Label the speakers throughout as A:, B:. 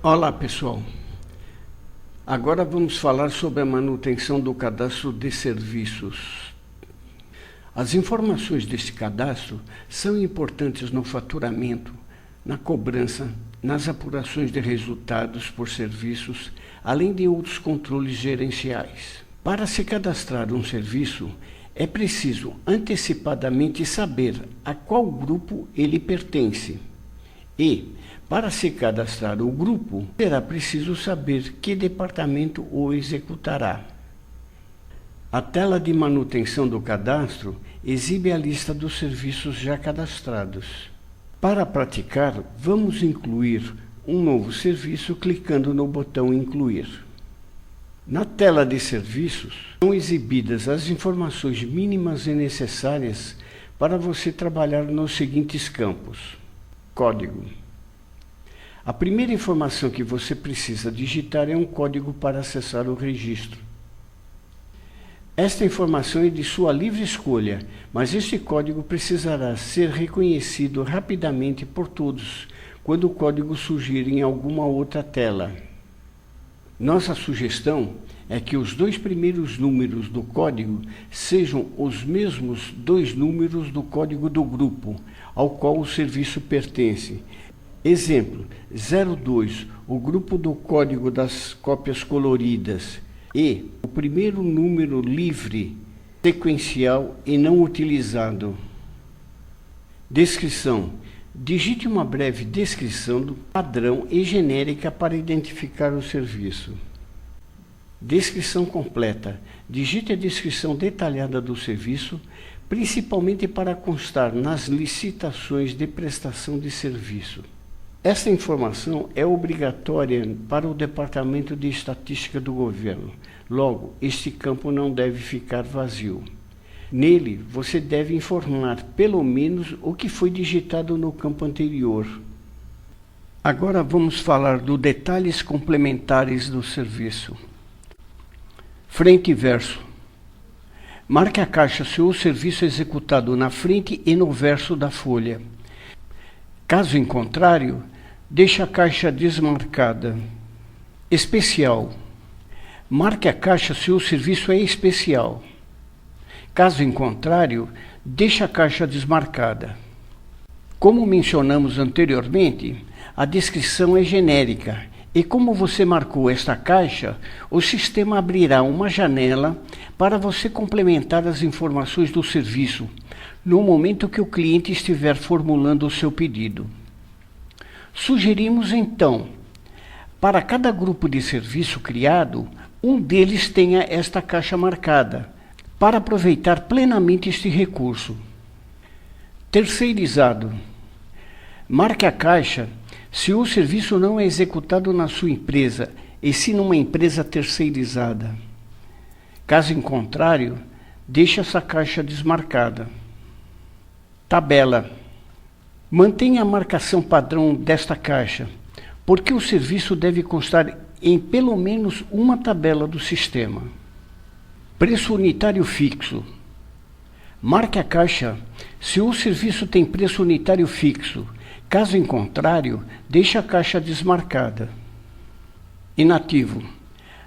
A: Olá pessoal, agora vamos falar sobre a manutenção do cadastro de serviços. As informações deste cadastro são importantes no faturamento, na cobrança, nas apurações de resultados por serviços, além de outros controles gerenciais. Para se cadastrar um serviço, é preciso antecipadamente saber a qual grupo ele pertence. E, para se cadastrar o grupo, será preciso saber que departamento o executará. A tela de manutenção do cadastro exibe a lista dos serviços já cadastrados. Para praticar, vamos incluir um novo serviço clicando no botão Incluir. Na tela de serviços, são exibidas as informações mínimas e necessárias para você trabalhar nos seguintes campos. Código. A primeira informação que você precisa digitar é um código para acessar o registro. Esta informação é de sua livre escolha, mas este código precisará ser reconhecido rapidamente por todos quando o código surgir em alguma outra tela. Nossa sugestão é que os dois primeiros números do código sejam os mesmos dois números do código do grupo ao qual o serviço pertence. Exemplo, 02, o grupo do código das cópias coloridas, e o primeiro número livre, sequencial e não utilizado. Descrição. Digite uma breve descrição do padrão e genérica para identificar o serviço. Descrição completa. Digite a descrição detalhada do serviço, principalmente para constar nas licitações de prestação de serviço. Esta informação é obrigatória para o Departamento de Estatística do Governo. Logo, este campo não deve ficar vazio. Nele, você deve informar pelo menos o que foi digitado no campo anterior. Agora vamos falar dos detalhes complementares do serviço. Frente e verso. Marque a caixa se o serviço é executado na frente e no verso da folha. Caso em contrário, deixe a caixa desmarcada. Especial. Marque a caixa se o serviço é especial. Caso em contrário, deixe a caixa desmarcada. Como mencionamos anteriormente, a descrição é genérica e como você marcou esta caixa, o sistema abrirá uma janela para você complementar as informações do serviço no momento que o cliente estiver formulando o seu pedido. Sugerimos, então, para cada grupo de serviço criado, um deles tenha esta caixa marcada, para aproveitar plenamente este recurso. Terceirizado. Marque a caixa se o serviço não é executado na sua empresa, e sim numa empresa terceirizada. Caso em contrário, deixe essa caixa desmarcada. Tabela. Mantenha a marcação padrão desta caixa, porque o serviço deve constar em pelo menos uma tabela do sistema. Preço unitário fixo. Marque a caixa se o serviço tem preço unitário fixo. Caso em contrário, deixe a caixa desmarcada. Inativo.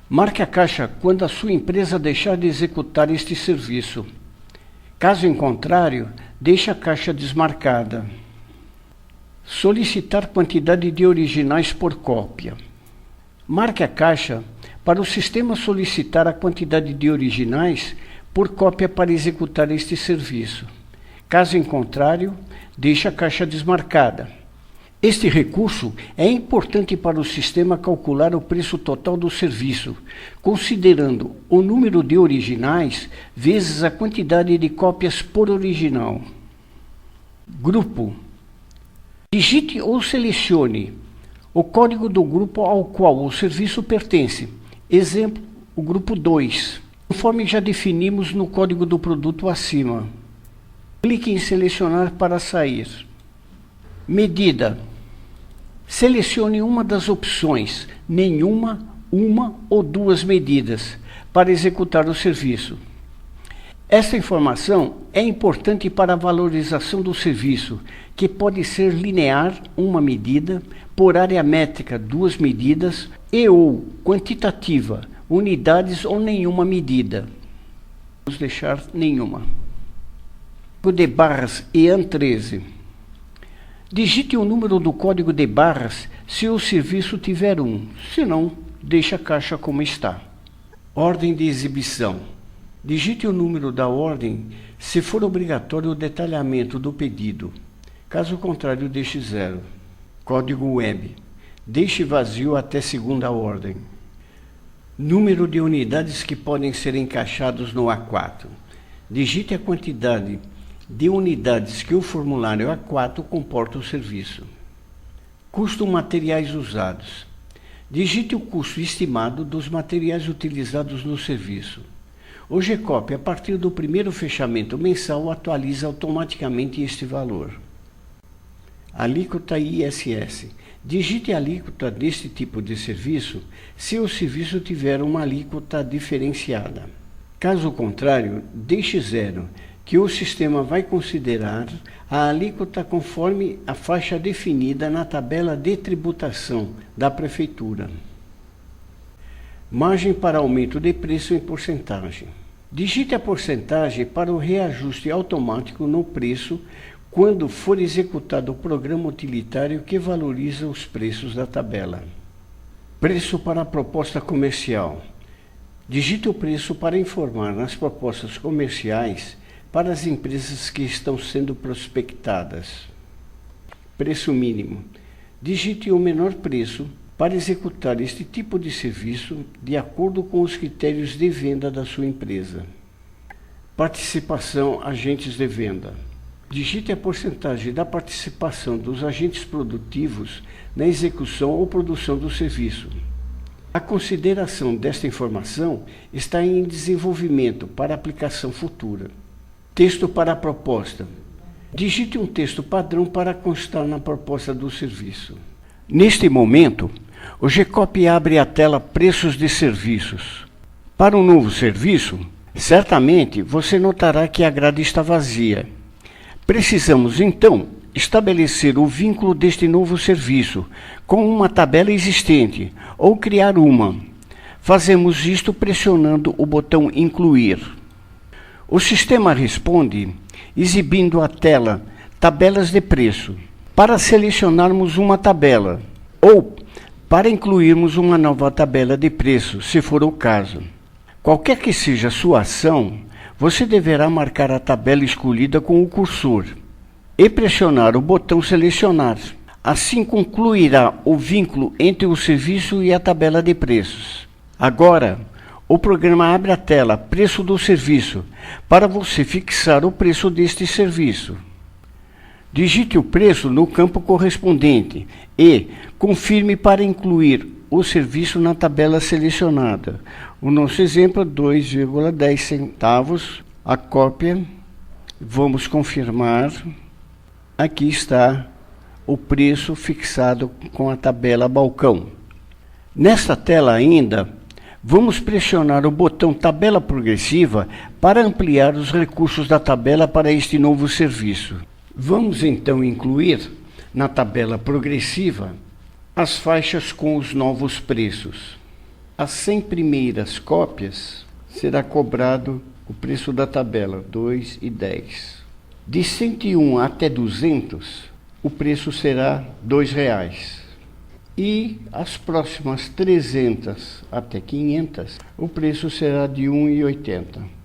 A: Marque a caixa quando a sua empresa deixar de executar este serviço. Caso em contrário, deixe a caixa desmarcada. Solicitar quantidade de originais por cópia. Marque a caixa para o sistema solicitar a quantidade de originais por cópia para executar este serviço. Caso em contrário, deixe a caixa desmarcada. Este recurso é importante para o sistema calcular o preço total do serviço, considerando o número de originais vezes a quantidade de cópias por original. Grupo. Digite ou selecione o código do grupo ao qual o serviço pertence. Exemplo, o grupo 2, conforme já definimos no código do produto acima. Clique em selecionar para sair. Medida. Selecione uma das opções, nenhuma, uma ou duas medidas, para executar o serviço. Essa informação é importante para a valorização do serviço, que pode ser linear, uma medida, por área métrica, 2 medidas, e ou quantitativa, unidades ou nenhuma medida. Vamos deixar nenhuma. Código de barras EAN 13. Digite o número do código de barras se o serviço tiver um, se não, deixe a caixa como está. Ordem de exibição. Digite o número da ordem se for obrigatório o detalhamento do pedido. Caso contrário, deixe 0. Código web. Deixe vazio até segunda ordem. Número de unidades que podem ser encaixados no A4. Digite a quantidade de unidades que o formulário A4 comporta o serviço. Custo materiais usados. Digite o custo estimado dos materiais utilizados no serviço. O GCOP, a partir do primeiro fechamento mensal, atualiza automaticamente este valor. Alíquota ISS. Digite a alíquota deste tipo de serviço se o serviço tiver uma alíquota diferenciada. Caso contrário, deixe 0, que o sistema vai considerar a alíquota conforme a faixa definida na tabela de tributação da Prefeitura. Margem para aumento de preço em porcentagem. Digite a porcentagem para o reajuste automático no preço quando for executado o programa utilitário que valoriza os preços da tabela. Preço para a proposta comercial. Digite o preço para informar nas propostas comerciais para as empresas que estão sendo prospectadas. Preço mínimo. Digite o menor preço para executar este tipo de serviço de acordo com os critérios de venda da sua empresa. Participação agentes de venda. Digite a porcentagem da participação dos agentes produtivos na execução ou produção do serviço. A consideração desta informação está em desenvolvimento para aplicação futura. Texto para a proposta. Digite um texto padrão para constar na proposta do serviço. Neste momento, o GCOP abre a tela Preços de Serviços. Para um novo serviço, certamente você notará que a grade está vazia. Precisamos, então, estabelecer o vínculo deste novo serviço com uma tabela existente ou criar uma. Fazemos isto pressionando o botão Incluir. O sistema responde exibindo a tela Tabelas de Preço, para selecionarmos uma tabela ou para incluirmos uma nova tabela de preço, se for o caso. Qualquer que seja a sua ação, você deverá marcar a tabela escolhida com o cursor e pressionar o botão Selecionar. Assim concluirá o vínculo entre o serviço e a tabela de preços. Agora, o programa abre a tela Preço do Serviço para você fixar o preço deste serviço. Digite o preço no campo correspondente e confirme para incluir o serviço na tabela selecionada. O nosso exemplo é 2,10 centavos. A cópia, vamos confirmar. Aqui está o preço fixado com a tabela balcão. Nesta tela ainda, vamos pressionar o botão Tabela Progressiva para ampliar os recursos da tabela para este novo serviço. Vamos então incluir na tabela progressiva as faixas com os novos preços. As 100 primeiras cópias será cobrado o preço da tabela, 2,10. De 101 até 200, o preço será R$ 2,00. E as próximas 300 até 500, o preço será de R$ 1,80.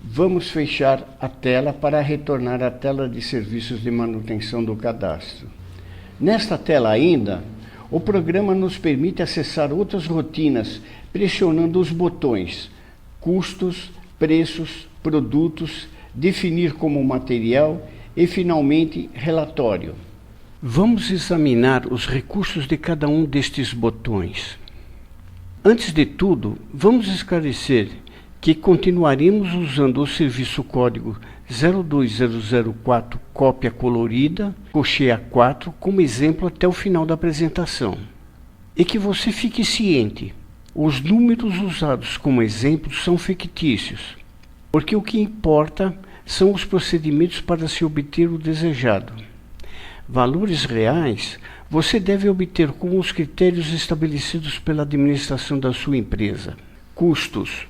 A: Vamos fechar a tela para retornar à tela de serviços de manutenção do cadastro. Nesta tela ainda, o programa nos permite acessar outras rotinas pressionando os botões Custos, Preços, Produtos, Definir como material e, finalmente, Relatório. Vamos examinar os recursos de cada um destes botões. Antes de tudo, vamos esclarecer que continuaremos usando o serviço código 02004 cópia colorida, cochê A4, como exemplo até o final da apresentação. E que você fique ciente, os números usados como exemplo são fictícios. porque o que importa são os procedimentos para se obter o desejado. Valores reais você deve obter com os critérios estabelecidos pela administração da sua empresa. Custos.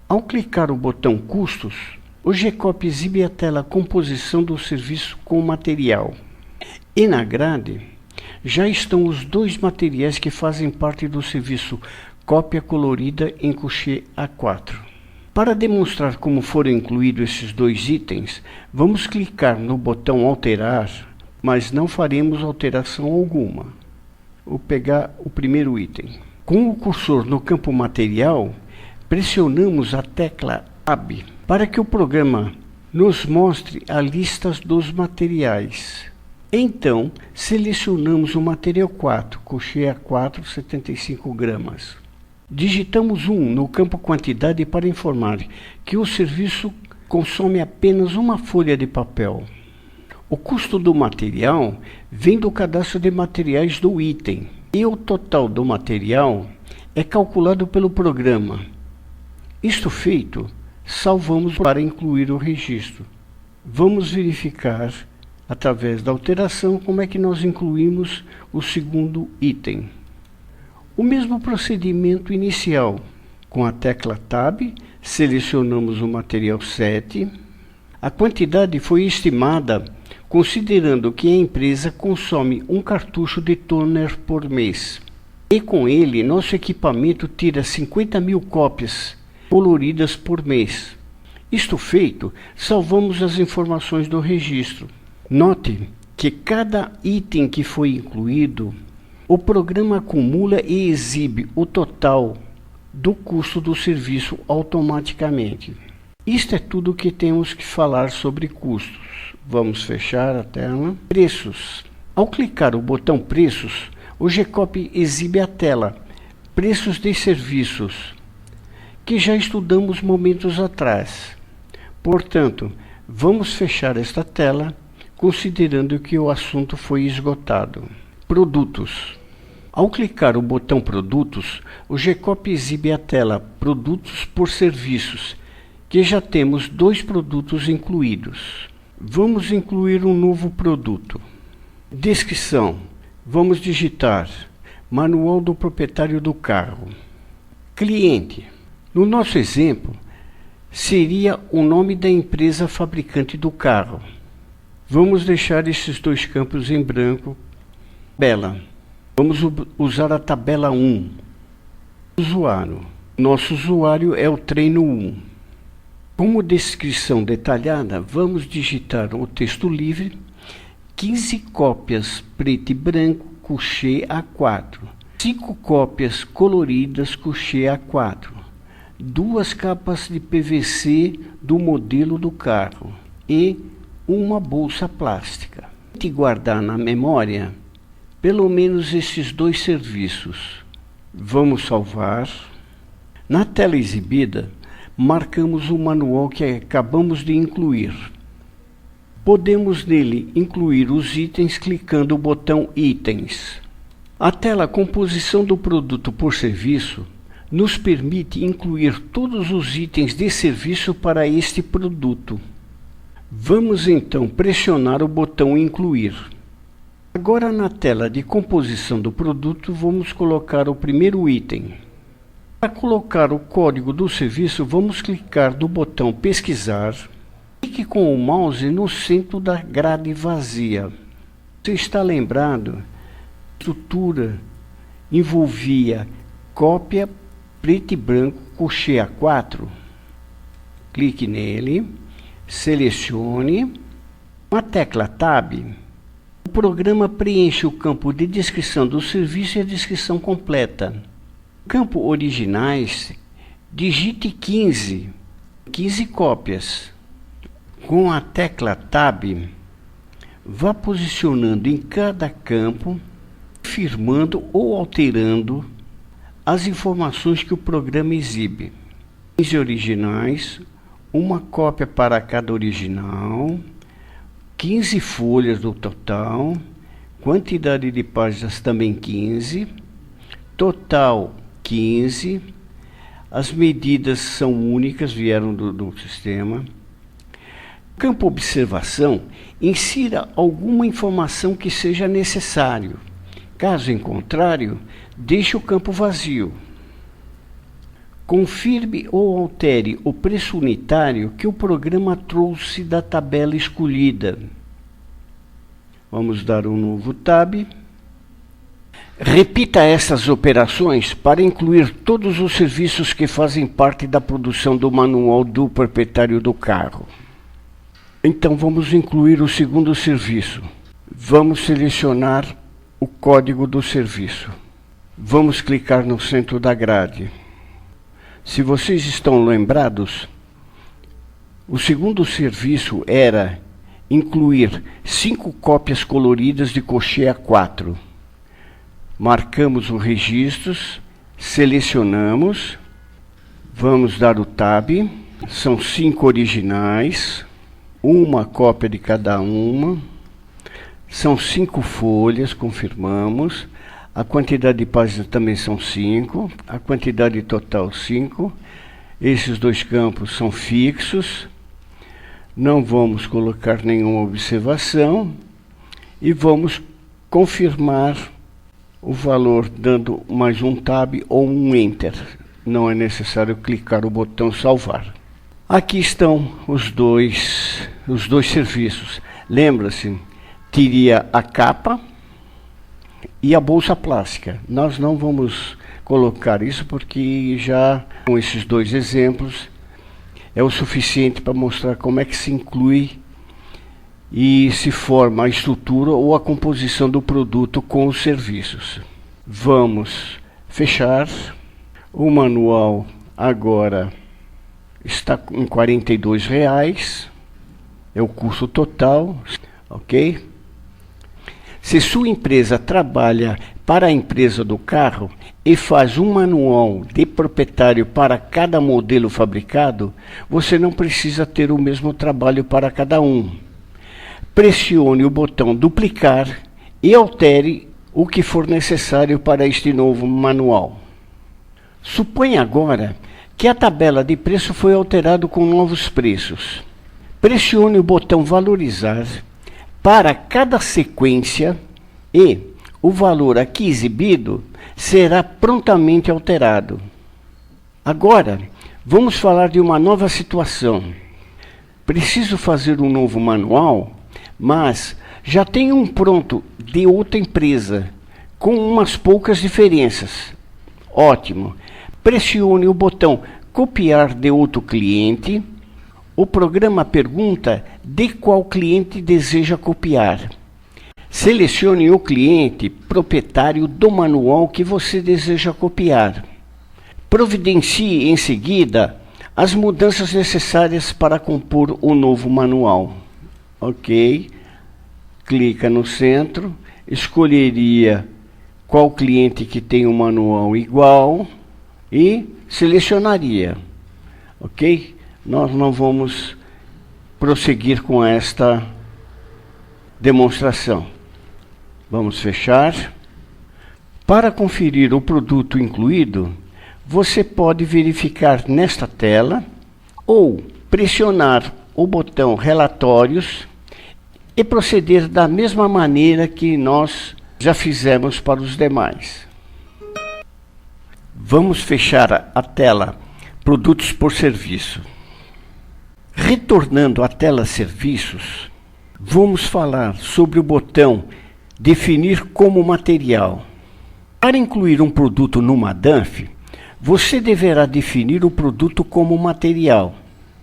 A: Ao clicar o botão Custos, o GCOP exibe a tela Composição do serviço com material. E na grade, já estão os dois materiais que fazem parte do serviço Cópia Colorida em Couché A4. Para demonstrar como foram incluídos esses dois itens, vamos clicar no botão Alterar, mas não faremos alteração alguma. Vou pegar o primeiro item. Com o cursor no campo Material, pressionamos a tecla Tab para que o programa nos mostre a lista dos materiais. Então, selecionamos o material 4, Couché A4, 75 gramas. Digitamos 1 no campo Quantidade para informar que o serviço consome apenas uma folha de papel. O custo do material vem do cadastro de materiais do item e o total do material é calculado pelo programa. Isto feito, salvamos para incluir o registro. Vamos verificar, através da alteração, como é que nós incluímos o segundo item. O mesmo procedimento inicial. Com a tecla Tab, selecionamos o material 7. A quantidade foi estimada considerando que a empresa consome um cartucho de toner por mês. E com ele, nosso equipamento tira 50.000 cópias coloridas por mês. Isto feito, salvamos as informações do registro. Note que cada item que foi incluído, o programa acumula e exibe o total do custo do serviço automaticamente. Isto é tudo o que temos que falar sobre custos. Vamos fechar a tela. Preços. Ao clicar o botão Preços, o GCOP exibe a tela Preços de serviços, que já estudamos momentos atrás. Portanto, vamos fechar esta tela, considerando que o assunto foi esgotado. Produtos. Ao clicar o botão Produtos, o GCOP exibe a tela Produtos por Serviços, que já temos 2 produtos incluídos. Vamos incluir um novo produto. Descrição. Vamos digitar Manual do proprietário do carro. Cliente. No nosso exemplo, seria o nome da empresa fabricante do carro. Vamos deixar esses 2 campos em branco. Tabela. Vamos usar a tabela 1. Usuário. Nosso usuário é o treino 1. Como descrição detalhada, vamos digitar o texto livre, 15 cópias preto e branco, Couché A4, 5 cópias coloridas, Couché A4, 2 capas de PVC do modelo do carro e uma bolsa plástica. E guardar na memória pelo menos esses 2 serviços. Vamos salvar. Na tela exibida, marcamos o manual que acabamos de incluir. Podemos nele incluir os itens clicando o botão Itens. A tela Composição do produto por serviço nos permite incluir todos os itens de serviço para este produto. Vamos então pressionar o botão Incluir. Agora na tela de composição do produto, vamos colocar o primeiro item. Para colocar o código do serviço, vamos clicar no botão Pesquisar. Clique com o mouse no centro da grade vazia. Você está lembrado? A estrutura envolvia cópia preto e branco Couché A4. Clique nele, selecione. Com a tecla Tab, o programa preenche o campo de descrição do serviço e a descrição completa. No campo Originais, digite 15 cópias. Com a tecla Tab, vá posicionando em cada campo, confirmando ou alterando as informações que o programa exibe. 15 originais, uma cópia para cada original, 15 folhas no total, quantidade de páginas também 15, total 15, As medidas são únicas, vieram do sistema. Campo observação, insira alguma informação que seja necessário. Caso em contrário, deixe o campo vazio. Confirme ou altere o preço unitário que o programa trouxe da tabela escolhida. Vamos dar um novo tab. Repita essas operações para incluir todos os serviços que fazem parte da produção do manual do proprietário do carro. Então vamos incluir o segundo serviço. Vamos selecionar o código do serviço. Vamos clicar no centro da grade. Se vocês estão lembrados, o segundo serviço era incluir 5 cópias coloridas de cochê A4. Marcamos os registros, selecionamos, vamos dar o tab, são 5 originais, uma cópia de cada uma, são 5 folhas, confirmamos. A quantidade de páginas também são 5, a quantidade total 5. Esses 2 campos são fixos, não vamos colocar nenhuma observação e vamos confirmar o valor dando mais um tab ou um enter. Não é necessário clicar o botão salvar. Aqui estão os dois serviços. Lembra-se, teria a capa e a bolsa plástica. Nós não vamos colocar isso porque já com esses 2 exemplos é o suficiente para mostrar como é que se inclui e se forma a estrutura ou a composição do produto com os serviços. Vamos fechar. O manual agora está em R$ 42, é o custo total, ok? Se sua empresa trabalha para a empresa do carro e faz um manual de proprietário para cada modelo fabricado, você não precisa ter o mesmo trabalho para cada um. Pressione o botão duplicar e altere o que for necessário para este novo manual. Suponha agora que a tabela de preço foi alterada com novos preços. Pressione o botão valorizar para cada sequência e o valor aqui exibido será prontamente alterado. Agora, vamos falar de uma nova situação. Preciso fazer um novo manual, mas já tenho um pronto de outra empresa, com umas poucas diferenças. Ótimo. Pressione o botão copiar de outro cliente. O programa pergunta de qual cliente deseja copiar. Selecione o cliente proprietário do manual que você deseja copiar. Providencie em seguida as mudanças necessárias para compor o novo manual. Ok. Clica no centro. Escolheria qual cliente que tem um manual igual e selecionaria. Ok? Nós não vamos prosseguir com esta demonstração. Vamos fechar. Para conferir o produto incluído, você pode verificar nesta tela ou pressionar o botão Relatórios e proceder da mesma maneira que nós já fizemos para os demais. Vamos fechar a tela Produtos por Serviço. Retornando à tela Serviços, vamos falar sobre o botão Definir como material. Para incluir um produto numa DANF, você deverá definir o produto como material.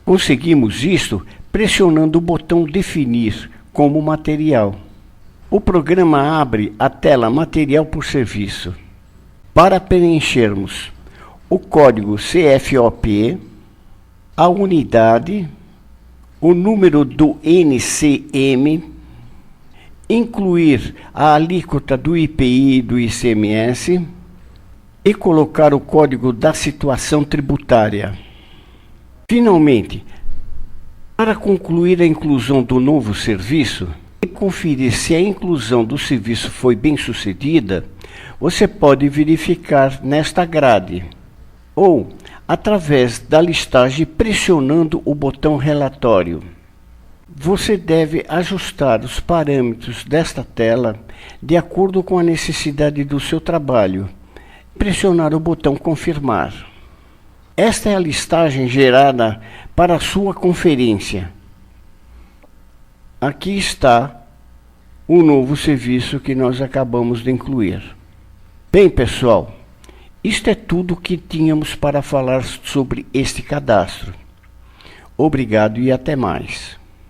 A: Conseguimos isto pressionando o botão Definir como material. O programa abre a tela Material por Serviço. Para preenchermos o código CFOP, a unidade, o número do NCM, incluir a alíquota do IPI e do ICMS e colocar o código da situação tributária. Finalmente, para concluir a inclusão do novo serviço e conferir se a inclusão do serviço foi bem sucedida, você pode verificar nesta grade. ou através da listagem pressionando o botão relatório. Você deve ajustar os parâmetros desta tela de acordo com a necessidade do seu trabalho. Pressionar o botão confirmar. Esta é a listagem gerada para a sua conferência. Aqui está o novo serviço que nós acabamos de incluir. Bem, pessoal, isto é tudo que tínhamos para falar sobre este cadastro. Obrigado e até mais.